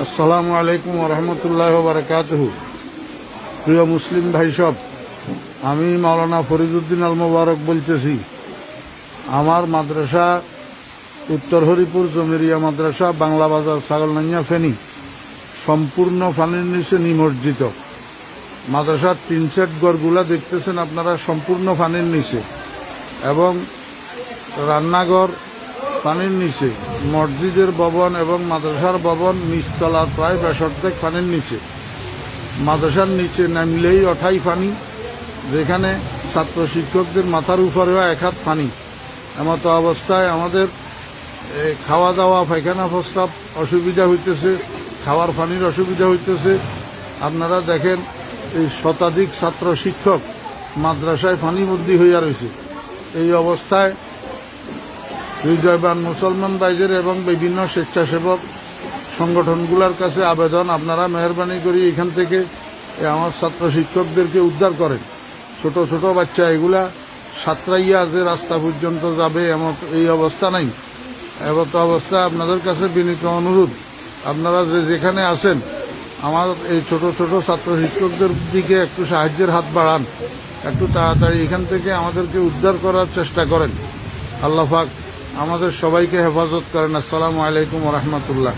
আসসালামু আলাইকুম ওরহমতুল্লাহ বারাকাতুহু। প্রিয় মুসলিম ভাই সব, আমি মাওলানা ফরিদউদ্দিন আল মোবারক বলতেছি। আমার মাদ্রাসা উত্তর হরিপুর জমিরিয়া মাদ্রাসা, বাংলা বাজার, ছাগলনাইয়া, ফেনী সম্পূর্ণ পানির নিচে নিমজ্জিত। মাদ্রাসার টিন সেট ঘরগুলা দেখতেছেন আপনারা, সম্পূর্ণ পানির নিচে, এবং রান্নাঘর পানির নিচে, মসজিদের ভবন এবং মাদ্রাসার ভবন নিচতলা প্রায় ২৫ পানির নিচে। মাদ্রাসার নিচে নামলেই অঠাই পানি, যেখানে ছাত্র শিক্ষকদের মাথার উপরেও ১ হাত পানি। এমতো অবস্থায় আমাদের খাওয়া দাওয়া, পায়খানা প্রস্রাব অসুবিধা হইতেছে, খাওয়ার পানির অসুবিধা হইতেছে। আপনারা দেখেন, এই শতাধিক ছাত্র শিক্ষক মাদ্রাসায় পানিবন্দী হইয়া রয়েছে। এই অবস্থায় হৃদয়বান মুসলমান ভাইদের এবং বিভিন্ন স্বেচ্ছাসেবক সংগঠনগুলোর কাছে আবেদন, আপনারা মেহরবানি করে এখান থেকে আমার ছাত্র শিক্ষকদেরকে উদ্ধার করেন। ছোট ছোট বাচ্চা এগুলা সাঁতরাইয়া যে রাস্তা পর্যন্ত যাবে এমন এই অবস্থা নাই। এমত অবস্থায় আপনাদের কাছে বিনীত অনুরোধ, আপনারা যেখানে আছেন আমার এই ছোট ছোট ছাত্র শিক্ষকদের দিকে একটু সাহায্যের হাত বাড়ান, একটু তাড়াতাড়ি এখান থেকে আমাদেরকে উদ্ধার করার চেষ্টা করেন। আল্লাহ পাক আমাদের সবাইকে হেফাজত করেন। আসসালামু আলাইকুম ওয়া রাহমাতুল্লাহ।